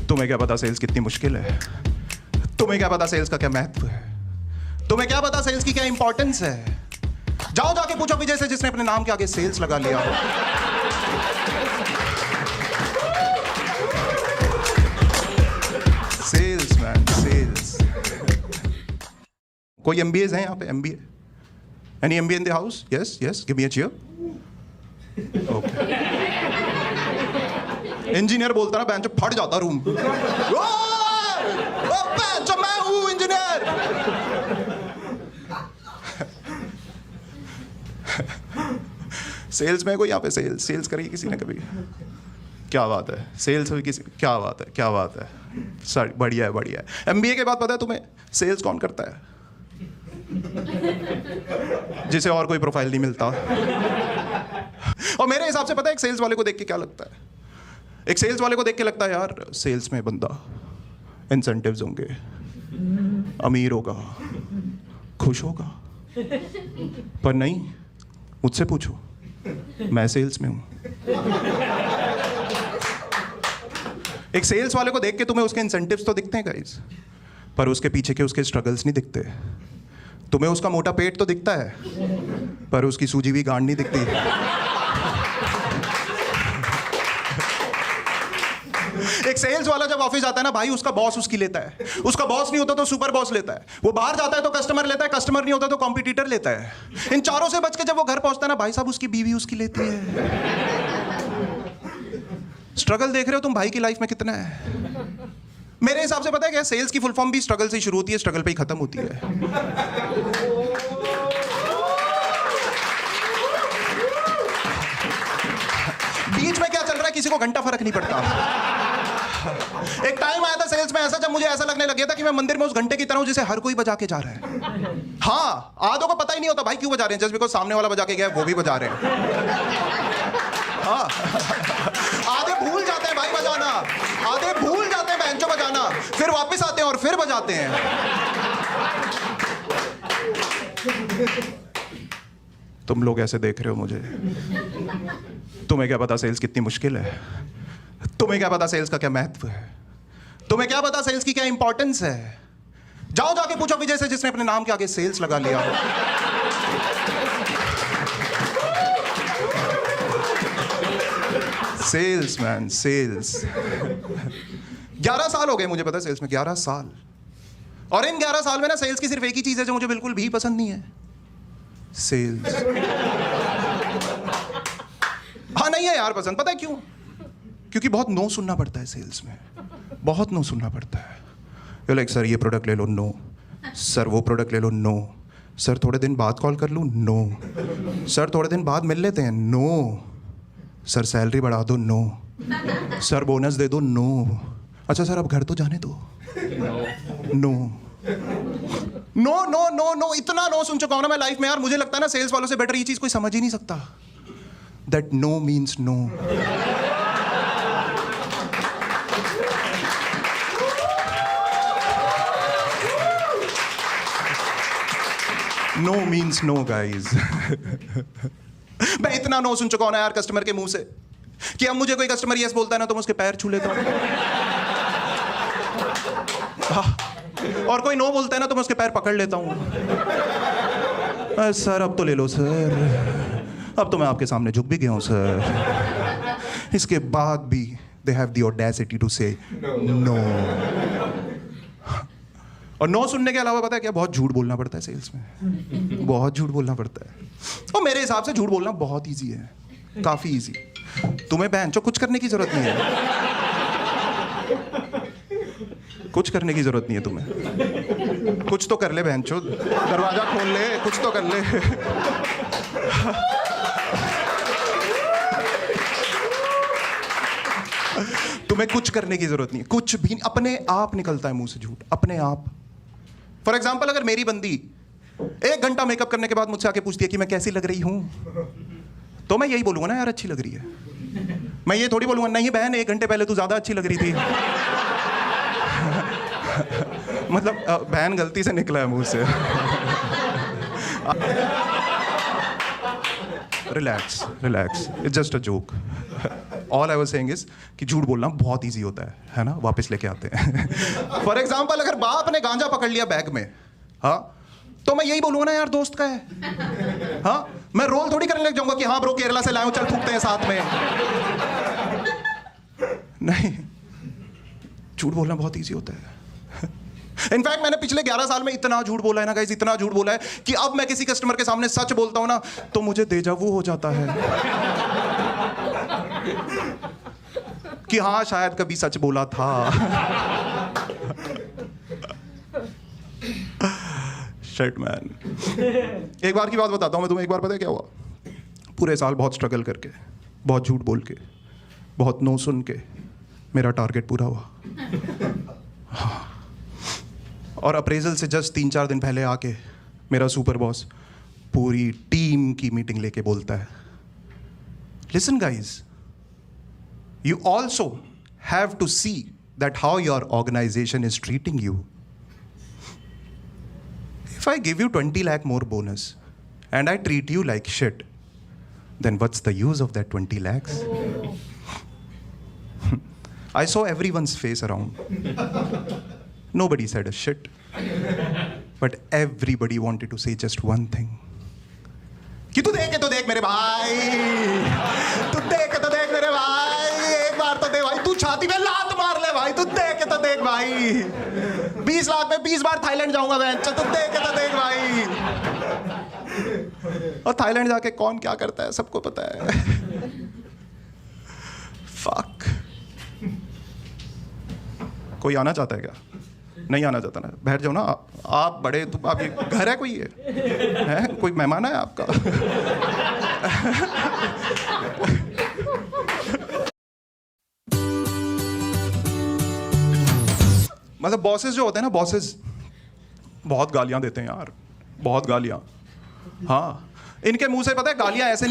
तुम्हें क्या पता सेल्स कितनी मुश्किल है? तुम्हें क्या पता सेल्स का क्या महत्व है? तुम्हें क्या पता सेल्स की क्या इंपॉर्टेंस है? जाओ जाके पूछो विजय से, जिसने अपने नाम के आगे सेल्स लगा लिया। Salesman, sales. कोई एमबीएस हैं यहाँ पे? MBA? Any MBA in the house? Yes yes, give me a cheer. Okay. Engineer बोलता ना बेंच, फट जाता रूम। बेंच, मैं हूं इंजीनियर। सेल्स में कोई यहाँ पे सेल्स करी किसी ने कभी? क्या बात है, सेल्स हुई किसी? क्या बात है, क्या बात है सर, बढ़िया है, बढ़िया है। एमबीए के बाद पता है तुम्हें सेल्स कौन करता है? जिसे और कोई प्रोफाइल नहीं मिलता। और मेरे हिसाब से पता है एक सेल्स वाले को देख के क्या लगता है? एक सेल्स वाले को देख के लगता है यार सेल्स में बंदा इंसेंटिव्स होंगे, अमीर होगा, खुश होगा। पर नहीं, मुझसे पूछो, मैं सेल्स में हूं। एक सेल्स वाले को देख के तुम्हें उसके इंसेंटिव्स तो दिखते हैं गाइस, पर उसके पीछे के उसके स्ट्रगल्स नहीं दिखते। तुम्हें उसका मोटा पेट तो दिखता है, पर उसकी सूजी हुई गांड नहीं दिखती। एक सेल्स वाला जब ऑफिस आता है ना भाई, उसका बॉस उसकी लेता है। उसका बॉस नहीं होता तो सुपर बॉस लेता है। वो बाहर जाता है तो कस्टमर लेता है, कस्टमर नहीं होता तो कॉम्पिटिटर लेता है। इन चारों से बच के जब वो घर पहुंचता है ना भाई साहब, उसकी बीवी उसकी लेती है। स्ट्रगल देख रहे हो तुम भाई की लाइफ में कितना है? मेरे हिसाब से पता है क्या, सेल्स की फुल फॉर्म भी स्ट्रगल से ही शुरू होती है, स्ट्रगल पे ही खत्म होती है। बीच में क्या चल रहा है किसी को घंटा फर्क नहीं पड़ता। एक टाइम आया था सेल्स में ऐसा, जब मुझे ऐसा लगने लग गया था कि मैं मंदिर में उस घंटे की तरह हूं जिसे हर कोई बजा के जा रहा है। हाँ, आधों को पता ही नहीं होता भाई क्यों बजा रहे हैं, जस्ट बिकॉज़ सामने वाला बजा के गया वो भी बजा रहे हैं। हाँ, आधे भूल जाते हैं भाई बजाना, आधे भूल जाते हैं बेंचो बजाना, फिर वापस आते हैं और फिर बजाते हैं। तुम लोग ऐसे देख रहे हो मुझे, तुम्हें क्या पता सेल्स कितनी मुश्किल है? तुम्हें क्या पता सेल्स का क्या महत्व है? तुम्हें क्या पता सेल्स की क्या इंपॉर्टेंस है? जाओ जाके पूछो विजय से, जिसने अपने नाम के आगे सेल्स लगा लिया। Salesman, sales. 11 साल हो गए मुझे, पता है सेल्स में 11 साल। और इन 11 साल में ना सेल्स की सिर्फ एक ही चीज है जो मुझे बिल्कुल भी पसंद नहीं है, सेल्स। हाँ नहीं है यार पसंद, पता है क्यों? क्योंकि बहुत नो सुनना पड़ता है सेल्स में, बहुत नो सुनना पड़ता है। ये लाइक सर ये प्रोडक्ट ले लो, नो। सर वो प्रोडक्ट ले लो, नो। सर थोड़े दिन बाद कॉल कर लूँ, नो। सर थोड़े दिन बाद मिल लेते हैं, नो। सर सैलरी बढ़ा दो, नो। सर बोनस दे दो, नो। अच्छा सर अब घर तो जाने दो, no. No no no no, इतना नो सुन चुका हूं ना मैं लाइफ में यार, मुझे लगता है ना सेल्स वालों से बेटर ये चीज कोई समझ ही नहीं सकता। That no means no. No means no guys. मैं इतना नो सुन चुका हूं ना यार कस्टमर के मुंह से कि अब मुझे कोई कस्टमर यस बोलता है ना तो मैं उसके पैर छू लेता हूं। और कोई नो बोलता है ना तो मैं उसके पैर पकड़ लेता हूं। सर अब तो ले लो सर, अब तो मैं आपके सामने झुक भी गया हूं सर। इसके बाद भी they have the audacity to say no. और नो सुनने के अलावा पता है क्या, बहुत झूठ बोलना पड़ता है सेल्स में, बहुत झूठ बोलना पड़ता है। और मेरे हिसाब से झूठ बोलना बहुत ईजी है, काफी ईजी। तुम्हें बहनचोद कुछ करने की जरूरत नहीं है, कुछ करने की जरूरत नहीं है तुम्हें। कुछ तो कर ले बहनचोद, दरवाजा खोल ले, कुछ तो कर ले। तुम्हें कुछ करने की जरूरत नहीं है, कुछ भी। अपने आप निकलता है मुंह से झूठ, अपने आप। फॉर एग्जाम्पल अगर मेरी बंदी 1 घंटा मेकअप करने के बाद मुझसे आके पूछती है कि मैं कैसी लग रही हूं, तो मैं यही बोलूंगा ना यार अच्छी लग रही है। मैं ये थोड़ी बोलूंगा नहीं बहन 1 घंटे पहले तू ज्यादा अच्छी लग रही थी। मतलब बहन गलती से निकला है मुंह से। Relax relax, it's just a joke. All I was saying is कि झूठ बोलना बहुत ईजी होता है ना, वापस लेके आते हैं। फॉर एग्जाम्पल, अगर बाप ने गांजा पकड़ लिया बैग में, हाँ, तो मैं यही बोलूंगा ना यार दोस्त का है, हाँ, मैं रोल थोड़ी करने लग जाऊंगा कि हाँ ब्रो केरला से लाए हूं, चल फूकते हैं साथ में। नहीं, झूठ बोलना बहुत ईजी होता है। इनफैक्ट मैंने पिछले 11 साल में इतना झूठ बोला है ना गाइस, इतना झूठ बोला है कि अब मैं किसी कस्टमर के सामने सच बोलता हूं ना तो मुझे डेजा वू हो जाता है कि हाँ शायद कभी सच बोला था। Shit man. एक बार की बात बताता हूं मैं तुम्हें। एक बार पता है क्या हुआ? पूरे साल बहुत स्ट्रगल करके, बहुत झूठ बोल के, बहुत नो सुन के मेरा टारगेट पूरा हुआ। हाँ। और अप्रेजल से जस्ट 3-4 दिन पहले आके मेरा सुपर बॉस पूरी टीम की मीटिंग लेके बोलता है, listen guys, you also have to see that how your organization is treating you. If I give you 20 lakh more bonus and I treat you like shit, then what's the use of that 20 lakhs? I saw everyone's face around. Nobody said a shit. But everybody wanted to say just one thing. कि तू देख के तो देख मेरे भाई, तू देख के तो देख मेरे भाई, एक बार तो दे भाई, तू छाती में लात मार ले भाई, तू देख के तो देख भाई, 20 लाख में 20 बार थाईलैंड जाऊंगा मैं, तू देख के तो देख भाई। और थाईलैंड जाके कौन क्या करता है सबको पता है। फक। कोई आना चाहता है क्या? नहीं आना चाहता ना, बैठ जाओ ना आप बड़े, तुम आप, ये घर है कोई, है कोई मेहमान है आपका? मतलब बॉसेस जो होते हैं ना, बॉसेस बहुत गालियां देते हैं यार, बहुत गालियां। हाँ, इनके मुंह से पता है गालियां ऐसे